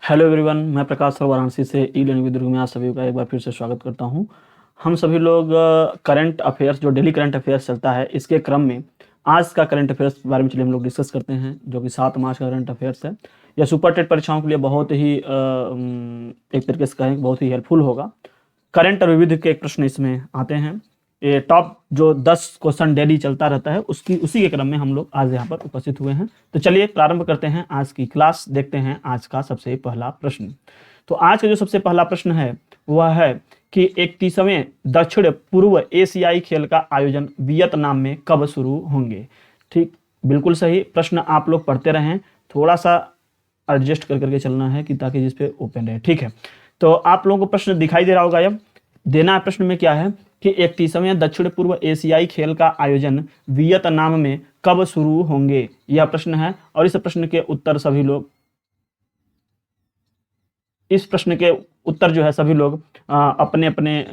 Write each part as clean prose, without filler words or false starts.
Hello everyone, मैं प्रकाश sir Varanasi से e learning with दुर्ग में आप सभी का एक बार फिर से स्वागत करता हूं। हम सभी लोग करंट अफेयर्स, जो डेली करंट अफेयर्स चलता है, इसके क्रम में आज का करंट अफेयर्स के बारे में चलिए हम लोग डिस्कस करते हैं, जो कि 7 मार्च का करंट अफेयर्स है। यह सुपर टेट परीक्षाओं के लिए बहुत ही एक तरीके से कहें बहुत ही हेल्पफुल होगा। करंट और विविध के प्रश्न इसमें आते हैं। ये टॉप जो 10 क्वेश्चन डेली चलता रहता है उसी के क्रम में हम लोग आज यहाँ पर उपस्थित हुए हैं। तो चलिए प्रारंभ करते हैं आज की क्लास। देखते हैं आज का सबसे पहला प्रश्न। तो आज का जो सबसे पहला प्रश्न है वह है कि 31वें दक्षिण पूर्व एशियाई खेल का आयोजन वियतनाम में कब शुरू होंगे। ठीक, बिल्कुल सही प्रश्न। आप लोग पढ़ते रहें, थोड़ा सा एडजस्ट कर करके चलना है कि ताकि जिस पे ओपन रहे। ठीक है, तो आप लोगों को प्रश्न दिखाई दे रहा होगा। अब देना है प्रश्न में क्या है कि 31वें दक्षिण पूर्व एशियाई खेल का आयोजन वियतनाम में कब शुरू होंगे, यह प्रश्न है। और इस प्रश्न के उत्तर सभी लोग जो है सभी लोग अपने अपने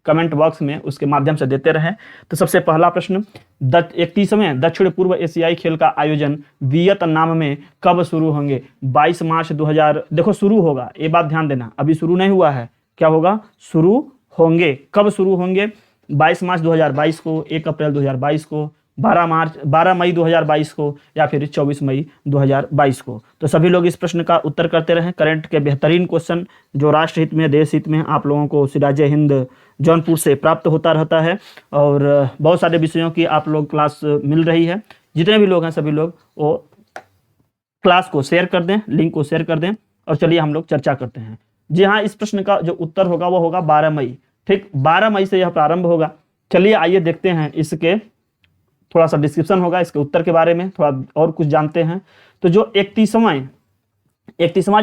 कमेंट बॉक्स में उसके माध्यम से देते रहे। तो सबसे पहला प्रश्न, 31वें दक्षिण पूर्व एशियाई खेल का आयोजन वियतनाम में कब शुरू होंगे। 22 मार्च 2000, देखो शुरू होगा, ये बात ध्यान देना, अभी शुरू नहीं हुआ है। क्या होगा? शुरू होंगे। कब शुरू होंगे? 22 मार्च 2022 को, 1 अप्रैल 2022 को, 12 मई 2022 को, या फिर 24 मई 2022 को। तो सभी लोग इस प्रश्न का उत्तर करते रहें। करंट के बेहतरीन क्वेश्चन जो राष्ट्र हित में, देश हित में आप लोगों को सिराजे हिंद जौनपुर से प्राप्त होता रहता है, और बहुत सारे विषयों की आप लोग क्लास मिल रही है। जितने भी लोग हैं सभी लोग वो क्लास को शेयर कर दें, लिंक को शेयर कर दें, और चलिए हम लोग चर्चा करते हैं। जी हाँ, इस प्रश्न का जो उत्तर होगा वो होगा 12 मई। ठीक, 12 मई से यह प्रारंभ होगा। चलिए आइए देखते हैं, इसके थोड़ा सा डिस्क्रिप्शन होगा इसके उत्तर के बारे में, थोड़ा और कुछ जानते हैं। तो जो 31वां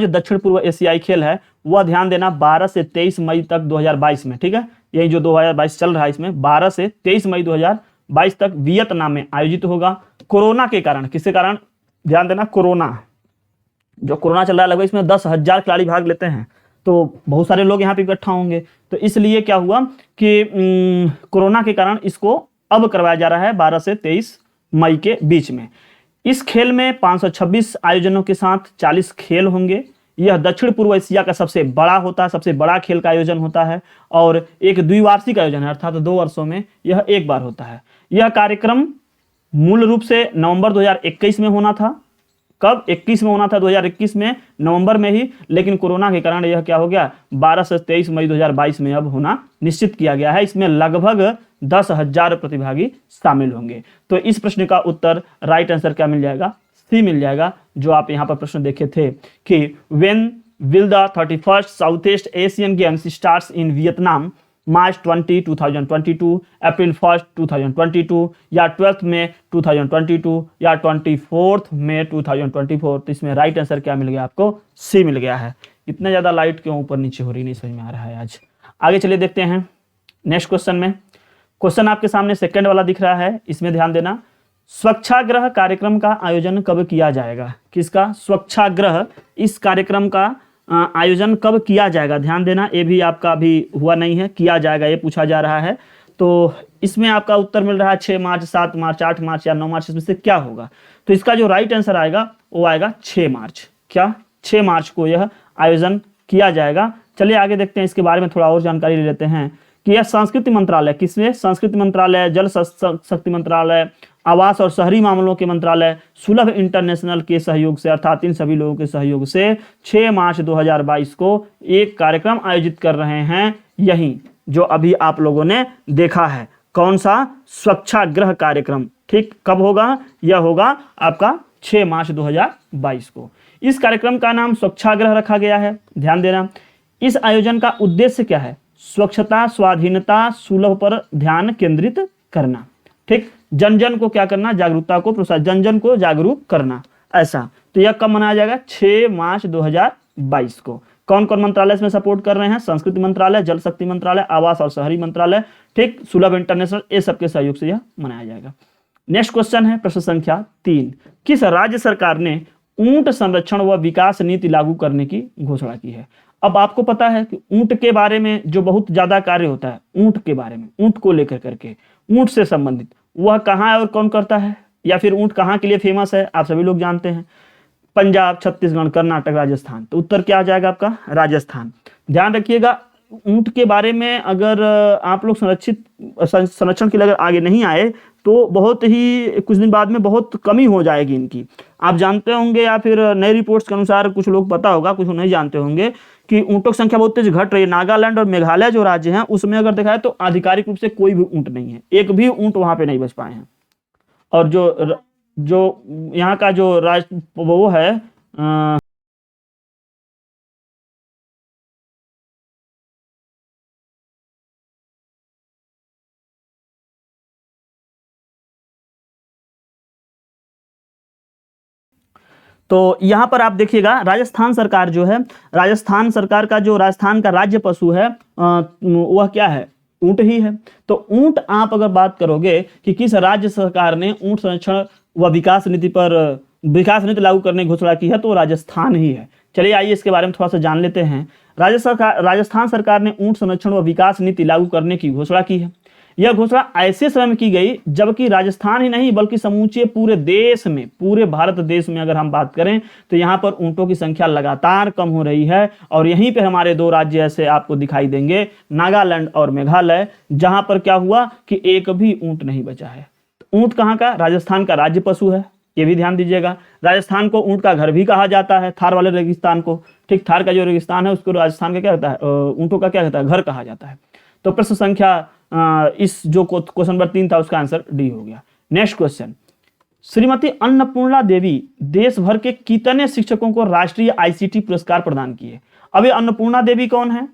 जो दक्षिण पूर्व एशियाई खेल है वह ध्यान देना 12 से 23 मई तक 2022 में, ठीक है, यही जो 2022 चल रहा है इसमें 12 से 23 मई 2022 तक वियतनाम में आयोजित होगा। कोरोना के कारण, किसके कारण? ध्यान देना, कोरोना, जो कोरोना चल रहा है, लगभग इसमें 10,000 खिलाड़ी भाग लेते हैं, तो बहुत सारे लोग यहाँ पे इकट्ठा होंगे। तो इसलिए क्या हुआ कि कोरोना के कारण इसको अब करवाया जा रहा है 12 से 23 मई के बीच में। इस खेल में 526 आयोजनों के साथ 40 खेल होंगे। यह दक्षिण पूर्व एशिया का सबसे बड़ा होता है, सबसे बड़ा खेल का आयोजन होता है, और एक द्विवार्षिक आयोजन है, अर्थात 2 वर्षों में यह एक बार होता है। यह कार्यक्रम मूल रूप से नवंबर 2021 में होना था। कब? 21 में होना था, 2021 में नवंबर में ही, लेकिन कोरोना के कारण यह क्या हो गया, 12 से 23 मई 2022 में अब होना निश्चित किया गया है। इसमें लगभग 10,000 प्रतिभागी शामिल होंगे। तो इस प्रश्न का उत्तर राइट आंसर क्या मिल जाएगा? सी मिल जाएगा। जो आप यहाँ पर प्रश्न देखे थे कि when will the 31st South East Asian Games starts in Vietnam, March 20, 2022, April 1, 2022, या 12 मई 2022, या 24 मई 2024। तो इसमें राइट आंसर क्या मिल गया आपको? सी मिल गया है। इतना ज़्यादा लाइट क्यों ऊपर नीचे हो रही, नहीं समझ में आ रहा है आज। आगे चलिए देखते हैं नेक्स्ट क्वेश्चन में। क्वेश्चन आपके सामने सेकंड वाला दिख रहा है, इसमें ध्यान देना। स्वच्छाग्रह कार्यक्रम का आयोजन कब किया जाएगा? किसका? स्वच्छाग्रह, इस कार्यक्रम का आयोजन कब किया जाएगा? ध्यान देना, ये भी आपका अभी हुआ नहीं है, किया जाएगा ये पूछा जा रहा है। तो इसमें आपका उत्तर मिल रहा है 6 मार्च, 7 मार्च, 8 मार्च या 9 मार्च, इसमें से क्या होगा? तो इसका जो राइट आंसर आएगा वो आएगा 6 मार्च। क्या? 6 मार्च को यह आयोजन किया जाएगा। चलिए आगे देखते हैं, इसके बारे में थोड़ा और जानकारी ले लेते हैं कि यह संस्कृति मंत्रालय, किसमें? संस्कृति मंत्रालय, जल शक्ति मंत्रालय, आवास और शहरी मामलों के मंत्रालय, सुलभ इंटरनेशनल के सहयोग से, अर्थात इन सभी लोगों के सहयोग से 6 मार्च 2022 को एक कार्यक्रम आयोजित कर रहे हैं। यही जो अभी आप लोगों ने देखा है, कौन सा? स्वच्छाग्रह कार्यक्रम। ठीक, कब होगा? यह होगा आपका 6 मार्च 2022 को। इस कार्यक्रम का नाम स्वच्छाग्रह रखा गया है। ध्यान देना, इस आयोजन का उद्देश्य क्या है? स्वच्छता, स्वाधीनता, सुलभ पर ध्यान केंद्रित करना। ठीक, जन जन को क्या करना? जागरूकता को प्रोत्साहित, जन जन को जागरूक करना, ऐसा। तो यह कब मनाया जाएगा? 6 मार्च 2022 को। कौन कौन मंत्रालय इसमें सपोर्ट कर रहे हैं? संस्कृति मंत्रालय, जल शक्ति मंत्रालय, आवास और शहरी मंत्रालय, ठीक, सुलभ इंटरनेशनल, ये सबके सहयोग से यह मनाया जाएगा। नेक्स्ट क्वेश्चन है प्रश्न संख्या 3। किस राज्य सरकार ने ऊंट संरक्षण व विकास नीति लागू करने की घोषणा की है? अब आपको पता है कि ऊंट के बारे में जो बहुत ज्यादा कार्य होता है, ऊंट के बारे में, ऊंट को लेकर करके, ऊंट से संबंधित, वह कहाँ है और कौन करता है, या फिर ऊंट कहाँ के लिए फेमस है, आप सभी लोग जानते हैं। पंजाब, छत्तीसगढ़, कर्नाटक, राजस्थान। तो उत्तर क्या आ जाएगा आपका? राजस्थान। ध्यान रखिएगा, ऊंट के बारे में अगर आप लोग संरक्षण के लिए अगर आगे नहीं आए तो बहुत ही कुछ दिन बाद में बहुत कमी हो जाएगी इनकी। आप जानते होंगे या फिर नई रिपोर्ट्स के अनुसार कुछ लोग पता होगा, कुछ नहीं जानते होंगे कि ऊंटों की संख्या बहुत तेज घट रही है। नागालैंड और मेघालय जो राज्य हैं उसमें अगर देखा है तो आधिकारिक रूप से कोई भी ऊंट नहीं है, एक भी ऊंट वहां पे नहीं बच पाए हैं। और जो यहाँ का जो वो है तो यहाँ पर आप देखिएगा राजस्थान सरकार जो है, राजस्थान सरकार का जो राजस्थान का राज्य पशु है वह क्या है? ऊंट ही है। तो ऊंट आप अगर बात करोगे कि किस राज्य सरकार ने ऊंट संरक्षण व विकास नीति लागू करने की घोषणा की है, तो राजस्थान ही है। चलिए आइए इसके बारे में थोड़ा सा जान लेते हैं। राजस्थान सरकार ने ऊंट संरक्षण व विकास नीति लागू करने की घोषणा की है। यह घोषणा ऐसे समय में की गई जबकि राजस्थान ही नहीं बल्कि समूचे पूरे देश में, पूरे भारत देश में अगर हम बात करें तो यहाँ पर ऊंटों की संख्या लगातार कम हो रही है। और यहीं पे हमारे दो राज्य ऐसे आपको दिखाई देंगे, नागालैंड और मेघालय, जहां पर क्या हुआ कि एक भी ऊंट नहीं बचा है। ऊंट कहाँ का? राजस्थान का राज्य पशु है, ये भी ध्यान दीजिएगा। राजस्थान को ऊंट का घर भी कहा जाता है, थार वाले रेगिस्तान को। ठीक, थार का जो रेगिस्तान है उसको राजस्थान का क्या कहता है? ऊंटों का क्या कहता है? घर कहा जाता है। तो प्रश्न संख्या इस जो क्वेश्चन नंबर 3 था उसका आंसर डी हो गया। नेक्स्ट क्वेश्चन, श्रीमती अन्नपूर्णा देवी देश भर के कितने शिक्षकों को राष्ट्रीय आईसीटी पुरस्कार प्रदान किए? अब ये अन्नपूर्णा देवी कौन है?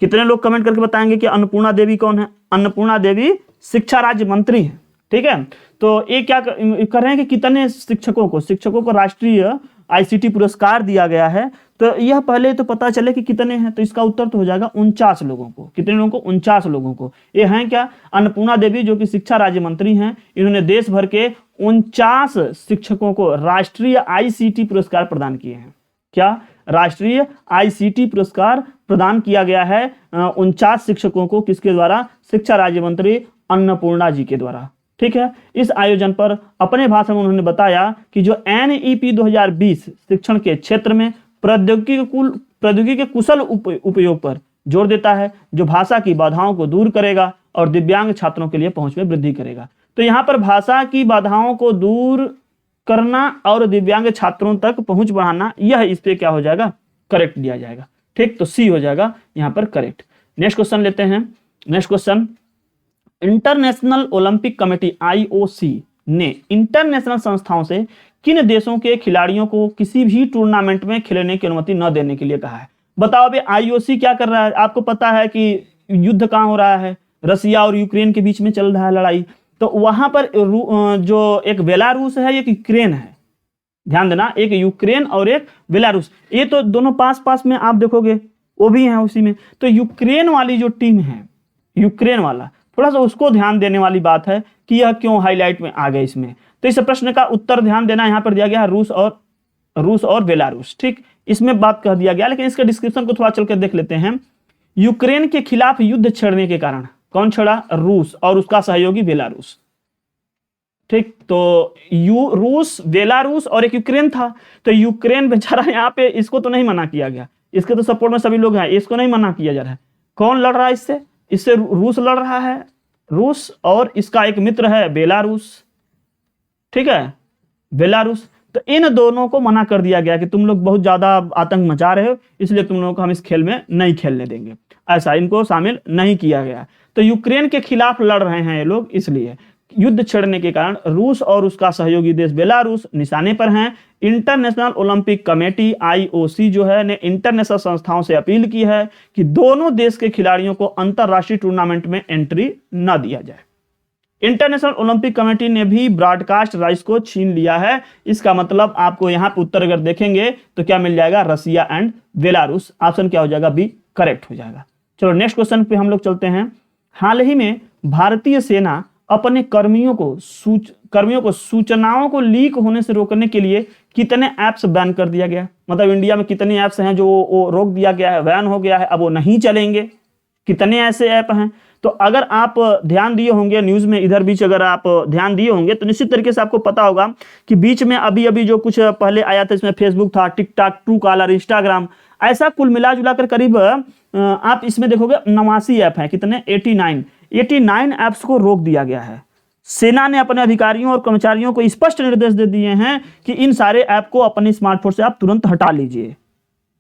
कितने लोग कमेंट करके बताएंगे कि अन्नपूर्णा देवी कौन है? अन्नपूर्णा देवी शिक्षा राज्य मंत्री है। ठीक है, तो ये क्या कर रहे हैं कि कितने शिक्षकों को राष्ट्रीय आईसीटी पुरस्कार दिया गया है। तो यह पहले तो पता चले कि कितने हैं, तो इसका उत्तर तो हो जाएगा 49 लोगों को। कितने लोगों को? 49 लोगों को। ये हैं क्या? अन्नपूर्णा देवी जो कि शिक्षा राज्य मंत्री हैं, इन्होंने देश भर के 49 शिक्षकों को राष्ट्रीय आईसीटी पुरस्कार प्रदान किए हैं। क्या? राष्ट्रीय आईसीटी पुरस्कार प्रदान किया गया है 49 शिक्षकों को। किसके द्वारा? शिक्षा राज्य मंत्री अन्नपूर्णा जी के द्वारा। ठीक है, इस आयोजन पर अपने भाषण में उन्होंने बताया कि जो NEP 2020 शिक्षण के क्षेत्र में प्रौद्योगिकी के कुशल उपयोग पर जोर देता है, जो भाषा की बाधाओं को दूर करेगा और दिव्यांग छात्रों के लिए पहुंच में वृद्धि करेगा। तो यहाँ पर भाषा की बाधाओं को दूर करना और दिव्यांग छात्रों तक पहुंच बढ़ाना, यह इस पे क्या हो जाएगा? करेक्ट दिया जाएगा। ठीक, तो सी हो जाएगा यहाँ पर करेक्ट। नेक्स्ट क्वेश्चन लेते हैं। Next question, international Olympic committee IOC ने इंटरनेशनल संस्थाओं से किन देशों के खिलाड़ियों को किसी भी टूर्नामेंट में खेलने की अनुमति न देने के लिए कहा है? बताओ अभी IOC क्या कर रहा है? आपको पता है कि युद्ध कहाँ हो रहा है? रसिया और यूक्रेन के बीच में चल रहा है लड़ाई। तो वहां पर जो एक बेलारूस है, एक यूक्रेन है। ध्यान देना, एक यूक्रेन और एक बेलारूस, ये तो दोनों पास पास में आप देखोगे वो भी हैं उसी में। तो यूक्रेन वाली जो टीम है, यूक्रेन वाला, थोड़ा सा उसको ध्यान देने वाली बात है कि यह क्यों हाईलाइट में आ गए इसमें। तो इस प्रश्न का उत्तर ध्यान देना, यहाँ पर दिया गया है रूस और बेलारूस। ठीक, इसमें बात कह दिया गया, लेकिन इसके डिस्क्रिप्शन को थोड़ा चलकर देख लेते हैं। यूक्रेन के खिलाफ युद्ध छेड़ने के कारण कौन छेड़ा? रूस और उसका सहयोगी बेलारूस। ठीक, तो रूस, बेलारूस और एक यूक्रेन था। तो यूक्रेन बेचारा यहाँ पे, इसको तो नहीं मना किया गया, इसके तो सपोर्ट में सभी लोग हैं, इसको नहीं मना किया जा रहा है। कौन लड़ रहा है इससे? इससे रूस लड़ रहा है, रूस, और इसका एक मित्र है बेलारूस। ठीक है, बेलारूस। तो इन दोनों को मना कर दिया गया कि तुम लोग बहुत ज्यादा आतंक मचा रहे हो, इसलिए तुम लोगों को हम इस खेल में नहीं खेलने देंगे। ऐसा इनको शामिल नहीं किया गया। तो यूक्रेन के खिलाफ लड़ रहे हैं ये लोग, इसलिए युद्ध छेड़ने के कारण रूस और उसका सहयोगी देश बेलारूस निशाने पर हैं। इंटरनेशनल ओलंपिक कमेटी IOC जो है ने इंटरनेशनल संस्थाओं से अपील की है कि दोनों देश के खिलाड़ियों को अंतरराष्ट्रीय टूर्नामेंट में एंट्री न दिया जाए। इंटरनेशनल ओलंपिक कमेटी ने भी ब्रॉडकास्ट राइट्स को छीन लिया है। इसका मतलब आपको यहाँ पर उत्तर अगर देखेंगे तो क्या मिल जाएगा? Russia and Belarus. ऑप्शन क्या हो जाएगा? बी करेक्ट हो जाएगा। चलो नेक्स्ट क्वेश्चन पे हम लोग चलते हैं। हाल ही में भारतीय सेना अपने कर्मियों को सूचनाओं को लीक होने से रोकने के लिए कितने ऐप्स बैन कर दिया गया? मतलब इंडिया में कितने ऐप्स हैं जो वो रोक दिया गया है, बैन हो गया है, अब वो नहीं चलेंगे। कितने ऐसे ऐप हैं? तो अगर आप ध्यान दिए होंगे न्यूज में, इधर बीच अगर आप ध्यान दिए होंगे तो निश्चित तरीके से आपको पता होगा कि बीच में अभी अभी जो कुछ पहले आया था, इसमें फेसबुक था, टिकटॉक, ट्रू कॉलर, इंस्टाग्राम, ऐसा कुल मिला जुला कर करीब आप इसमें देखोगे 89 ऐप हैं। कितने? 89 ऐप्स को रोक दिया गया है। सेना ने अपने अधिकारियों और कर्मचारियों को स्पष्ट निर्देश दे दिए हैं कि इन सारे ऐप को अपने स्मार्टफोन से आप तुरंत हटा लीजिए,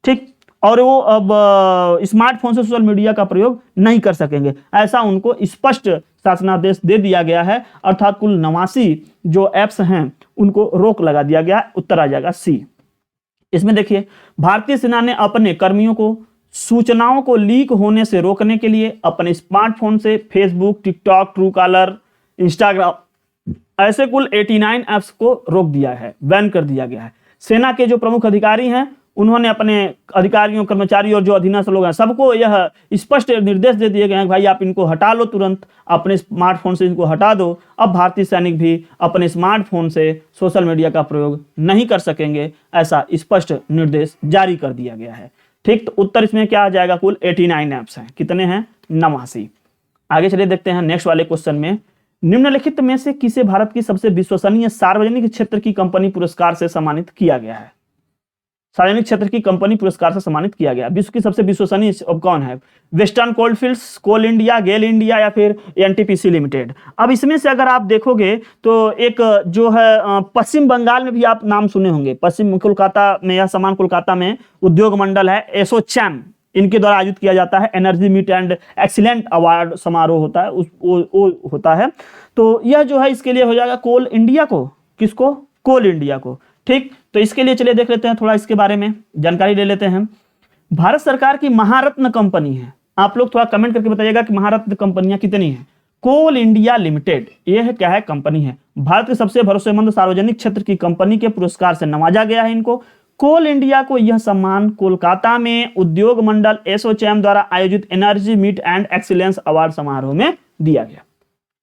ठीक। और वो अब स्मार्टफोन से सोशल मीडिया का प्रयोग नहीं कर सकेंगे, ऐसा उनको स्पष्ट शासनादेश दे दिया गया है। अर्थात कुल 89 जो ऐप्स हैं उनको रोक लगा दिया गया। उत्तर आ जाएगा सी। इसमें देखिए, भारतीय सेना ने अपने कर्मियों को सूचनाओं को लीक होने से रोकने के लिए अपने स्मार्टफोन से Facebook, TikTok, true collar, Instagram, ऐसे कुल 89 ऐप्स को रोक दिया है, बैन कर दिया गया है। सेना के जो प्रमुख अधिकारी हैं उन्होंने अपने अधिकारियों, कर्मचारियों और जो अधीनस्थ लोग हैं सबको यह स्पष्ट निर्देश दे दिए गए हैं, भाई आप इनको हटा लो, तुरंत अपने स्मार्टफोन से इनको हटा दो। अब भारतीय सैनिक भी अपने स्मार्टफोन से सोशल मीडिया का प्रयोग नहीं कर सकेंगे, ऐसा स्पष्ट निर्देश जारी कर दिया गया है, ठीक। तो उत्तर इसमें क्या आ जाएगा? कुल 89 ऐप्स हैं। कितने हैं? 89। आगे चलिए देखते हैं नेक्स्ट वाले क्वेश्चन में, निम्नलिखित में से किसे भारत की सबसे विश्वसनीय सार्वजनिक क्षेत्र की कंपनी पुरस्कार से सम्मानित किया गया है? सार्वजनिक क्षेत्र की कंपनी पुरस्कार से सम्मानित किया गया। विश्व की सबसे विश्वसनीय अब कौन है? वेस्टर्न कोलफील्ड्स, कोल इंडिया, गेल इंडिया या फिर एनटीपीसी लिमिटेड। अब इसमें से अगर आप देखोगे तो एक जो है पश्चिम बंगाल में भी आप नाम सुने होंगे, पश्चिम कोलकाता में यह सम्मान कोलकाता में उद्योग मंडल है एसोचैम, इनके द्वारा आयोजित किया जाता है। Energy meet and excellent award समारोह होता है, वो होता है। तो यह जो है इसके लिए हो जाएगा कोल इंडिया को। किसको? कोल इंडिया को, ठीक। तो इसके लिए चलिए देख लेते हैं, थोड़ा इसके बारे में जानकारी ले लेते हैं। भारत सरकार की महारत्न कंपनी है, आप लोग थोड़ा कमेंट करके बताइएगा कि महारत्न कंपनियां कितनी हैं। कोल इंडिया लिमिटेड, यह क्या है? कंपनी है। भारत के सबसे भरोसेमंद सार्वजनिक क्षेत्र की कंपनी के पुरस्कार से नवाजा गया है इनको। कोल इंडिया को यह सम्मान कोलकाता में उद्योग मंडल एसोचैम द्वारा आयोजित energy meet and excellence award समारोह में दिया गया,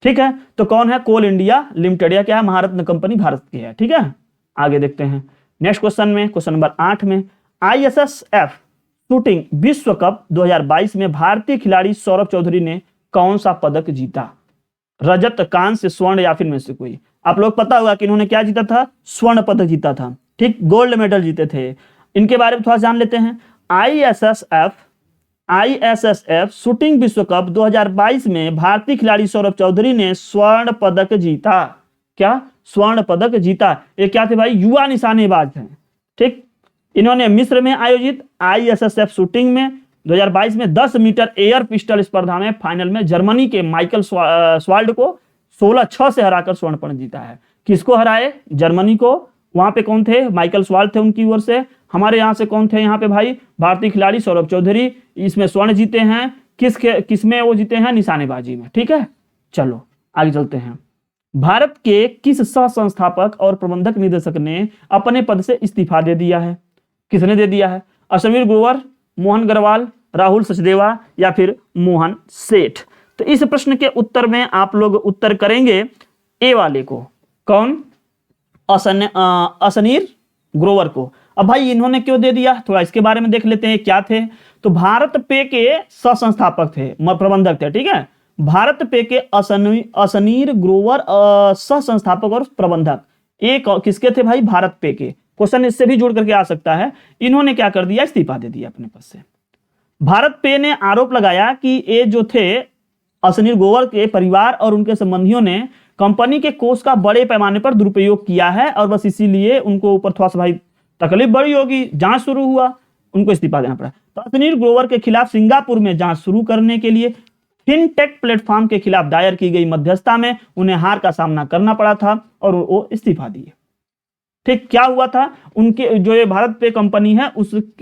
ठीक है। तो कौन है? Coal India Limited. यह क्या है? महारत्न कंपनी भारत की है, ठीक है। आगे देखते हैं नेक्स्ट क्वेश्चन में, क्वेश्चन नंबर 8 में, आईएसएसएफ शूटिंग विश्व कप 2022 में भारतीय खिलाड़ी सौरभ चौधरी ने कौन सा पदक जीता? रजत, कांस्य, स्वर्ण या फिर में से कोई? आप लोग पता होगा कि इन्होंने क्या जीता था? स्वर्ण पदक जीता था, ठीक, गोल्ड मेडल जीते थे। इनके बारे में थोड़ा जान लेते हैं। आईएसएसएफ शूटिंग विश्व कप 2022 में भारतीय खिलाड़ी सौरभ चौधरी ने स्वर्ण पदक जीता। क्या? स्वर्ण पदक जीता। ये क्या थे भाई? युवा निशानेबाज हैं, ठीक। इन्होंने मिस्र में आयोजित आईएसएसएफ शूटिंग में 2022 में 10 मीटर एयर पिस्टल स्पर्धा में फाइनल में जर्मनी के माइकल स्वाल्ड को 16-6 से हराकर स्वर्ण पदक जीता है। किसको हराए? जर्मनी को। वहां पे कौन थे? माइकल स्वाल्ड थे उनकी ओर से। हमारे यहाँ से कौन थे यहाँ पे भाई? भारतीय खिलाड़ी सौरभ चौधरी, इसमें स्वर्ण जीते हैं। किसमें वो जीते हैं? निशानेबाजी में, ठीक है। चलो आगे चलते हैं। भारत के किस सह संस्थापक और प्रबंधक निदेशक ने अपने पद से इस्तीफा दे दिया है? किसने दे दिया है? अश्विनी ग्रोवर, मोहन अग्रवाल, राहुल सचदेवा या फिर मोहन सेठ? तो इस प्रश्न के उत्तर में आप लोग उत्तर करेंगे ए वाले को। कौन? अश्विनी ग्रोवर को। अब भाई इन्होंने क्यों दे दिया, थोड़ा इसके बारे में देख लेते हैं क्या थे। तो भारत पे के सह संस्थापक थे, प्रबंधक थे, ठीक है। भारत पे के अश्विनी ग्रोवर सह संस्थापक और प्रबंधक एक किसके थे भाई? भारत पे के। क्वेश्चन इससे भी जोड़ करके आ सकता है। इन्होंने क्या कर दिया? इस्तीफा दे दिया अपने पद से। भारत पे ने आरोप लगाया कि ये जो थे अश्विनी ग्रोवर के परिवार और उनके संबंधियों ने कंपनी के कोष का बड़े पैमाने पर दुरुपयोग किया है और बस इसीलिए उनको ऊपर थोड़ा सा भाई तकलीफ बड़ी होगी, जांच शुरू हुआ, उनको इस्तीफा देना पड़ा। तो अश्विनी ग्रोवर के खिलाफ सिंगापुर में जांच शुरू करने के लिए फिनटेक प्लेटफॉर्म के खिलाफ दायर की गई मध्यस्थता में उन्हें हार का सामना करना पड़ा था और वो इस्तीफा दिए, ठीक। क्या हुआ था? उनके जो ये भारत पे कंपनी है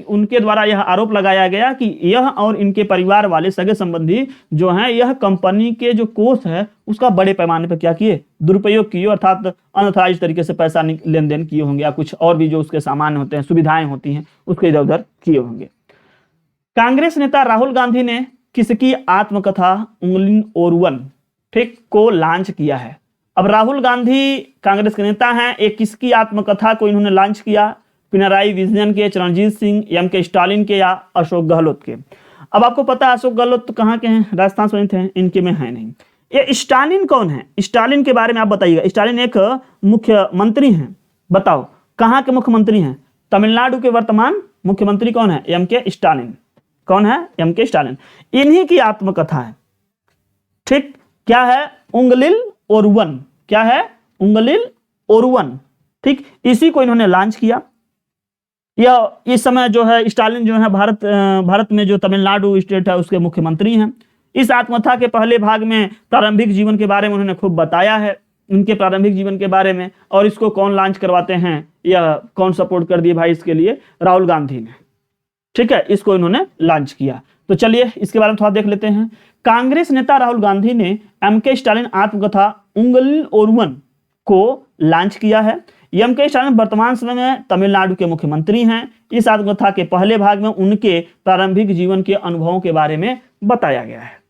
उनके द्वारा यह आरोप लगाया गया कि यह और इनके परिवार वाले सगे संबंधी जो हैं यह कंपनी के जो कोष है उसका बड़े पैमाने पर क्या किए? दुरुपयोग किए, अर्थात अनऑथराइज तरीके से पैसा लेन देन किए होंगे या कुछ और भी जो उसके सामान होते हैं, सुविधाएं होती हैं, उसके इधर उधर किए होंगे। कांग्रेस नेता राहुल गांधी ने किसकी आत्मकथा उंगली ओरुवन, ठीक, को लॉन्च किया है? अब राहुल गांधी कांग्रेस के नेता हैं, एक किसकी आत्मकथा को इन्होंने लॉन्च किया? पिनराई विजयन के, चरणजीत सिंह, एम के स्टालिन के या अशोक गहलोत के? अब आपको पता है अशोक गहलोत तो कहाँ के हैं, राजस्थान से थे, इनके में है नहीं। ये स्टालिन कौन है, स्टालिन के बारे में आप बताइएगा। स्टालिन एक मुख्यमंत्री हैं, बताओ कहाँ के मुख्यमंत्री हैं? तमिलनाडु के वर्तमान मुख्यमंत्री कौन है? एम.के. स्टालिन। कौन है? एम.के. स्टालिन। इन्हीं की आत्मकथा है, ठीक। क्या है? उंगलिल ओरुवन। क्या है? उंगलिल ओरुवन, ठीक। इसी को इन्होंने लॉन्च किया। यह इस समय जो है स्टालिन जो है भारत में जो तमिलनाडु स्टेट है उसके मुख्यमंत्री हैं। इस आत्मकथा के पहले भाग में प्रारंभिक जीवन के बारे में उन्होंने खूब बताया है, उनके प्रारंभिक जीवन के बारे में। और इसको कौन लॉन्च करवाते हैं, यह कौन सपोर्ट कर दिए भाई इसके लिए? राहुल गांधी ने, ठीक है। इसको इन्होंने लॉन्च किया। तो चलिए इसके बारे में थोड़ा देख लेते हैं। कांग्रेस नेता राहुल गांधी ने एम.के. स्टालिन आत्मकथा उंगलिल ओरुवन को लॉन्च किया है। एम.के. स्टालिन वर्तमान समय में तमिलनाडु के मुख्यमंत्री हैं। इस आत्मकथा के पहले भाग में उनके प्रारंभिक जीवन के अनुभवों के बारे में बताया गया है।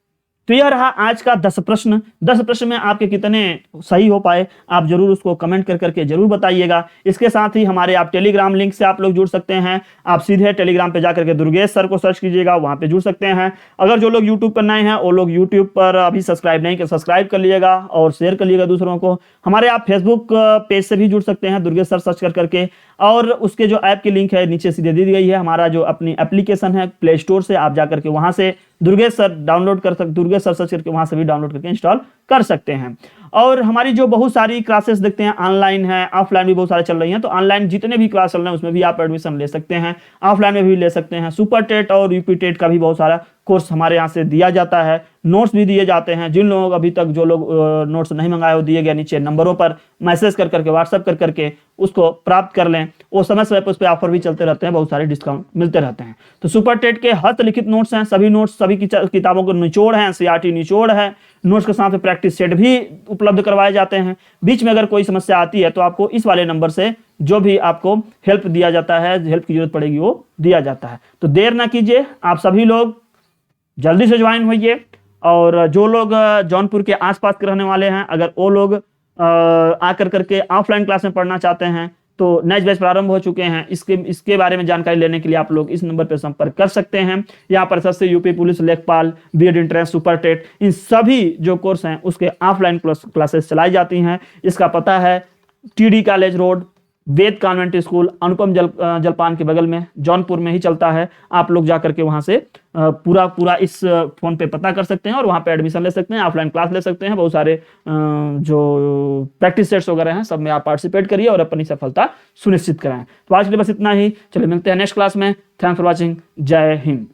तो यह रहा आज का 10 प्रश्न। 10 प्रश्न में आपके कितने सही हो पाए आप जरूर उसको कमेंट कर करके जरूर बताइएगा। इसके साथ ही हमारे आप टेलीग्राम लिंक से आप लोग जुड़ सकते हैं। आप सीधे टेलीग्राम पे जाकर के दुर्गेश सर को सर्च कीजिएगा, वहां पे जुड़ सकते हैं। अगर जो लोग यूट्यूब पर नए हैं वो लोग यूट्यूब पर अभी सब्सक्राइब नहीं कर, सब्सक्राइब कर लीजिएगा और शेयर कर लीजिएगा दूसरों को। हमारे आप फेसबुक पेज से भी जुड़ सकते हैं, दुर्गेश सर सर्च कर करके। और उसके जो ऐप की लिंक है नीचे सीधे दी गई है। हमारा जो अपनी एप्लीकेशन है प्ले स्टोर से आप जाकर के वहां से दुर्गेश सर डाउनलोड कर सकते, दुर्गेश सर सर्च करके वहां से भी डाउनलोड करके इंस्टॉल कर सकते हैं। और हमारी जो बहुत सारी क्लासेस देखते हैं, ऑनलाइन है, ऑफलाइन भी बहुत सारे चल रही हैं। तो ऑनलाइन जितने भी क्लास चल रहे हैं उसमें भी आप एडमिशन ले सकते हैं, ऑफलाइन में भी ले सकते हैं। सुपर टेट और यूपी टेट का भी बहुत सारा कोर्स हमारे यहाँ से दिया जाता है, नोट्स भी दिए जाते हैं। जिन लोगों अभी तक जो लोग नोट्स नहीं मंगाए वो दिए गए नीचे नंबरों पर मैसेज कर करके, व्हाट्सएप कर करके उसको प्राप्त कर लें। वो समय समय पर उस पर ऑफर भी चलते रहते हैं, बहुत सारे डिस्काउंट मिलते रहते हैं। तो सुपर टेट के हस्तलिखित नोट्स हैं, सभी नोट्स सभी किताबों के निचोड़ हैं, सीआरटी निचोड़ है। नोट्स के साथ प्रैक्टिस सेट भी उपलब्ध करवाए जाते हैं। बीच में अगर कोई समस्या आती है तो आपको इस वाले नंबर से जो भी आपको हेल्प दिया जाता है, हेल्प की जरूरत पड़ेगी वो दिया जाता है। तो देर ना कीजिए, आप सभी लोग जल्दी से ज्वाइन होइए। और जो लोग जौनपुर के आसपास के रहने वाले हैं, अगर वो लोग आकर करके ऑफलाइन क्लास में पढ़ना चाहते हैं तो नेक्स्ट बैच प्रारंभ हो चुके हैं। इसके बारे में जानकारी लेने के लिए आप लोग इस नंबर पर संपर्क कर सकते हैं। यहाँ पर सबसे यूपी पुलिस, लेखपाल, बीएड एंट्रेंस, सुपर टेट, इन सभी जो कोर्स हैं उसके ऑफलाइन क्लासेस चलाई जाती हैं। इसका पता है टीडी कॉलेज रोड, वेद कॉन्वेंट स्कूल, अनुपम जलपान के बगल में, जौनपुर में ही चलता है। आप लोग जाकर के वहां से पूरा इस फोन पे पता कर सकते हैं और वहां पे एडमिशन ले सकते हैं, ऑफलाइन क्लास ले सकते हैं। बहुत सारे जो प्रैक्टिस सेट्स वगैरह हैं सब में आप पार्टिसिपेट करिए और अपनी सफलता सुनिश्चित कराएं। तो आज के लिए बस इतना ही। चलिए मिलते हैं नेक्स्ट क्लास में। Thanks for watching. जय हिंद।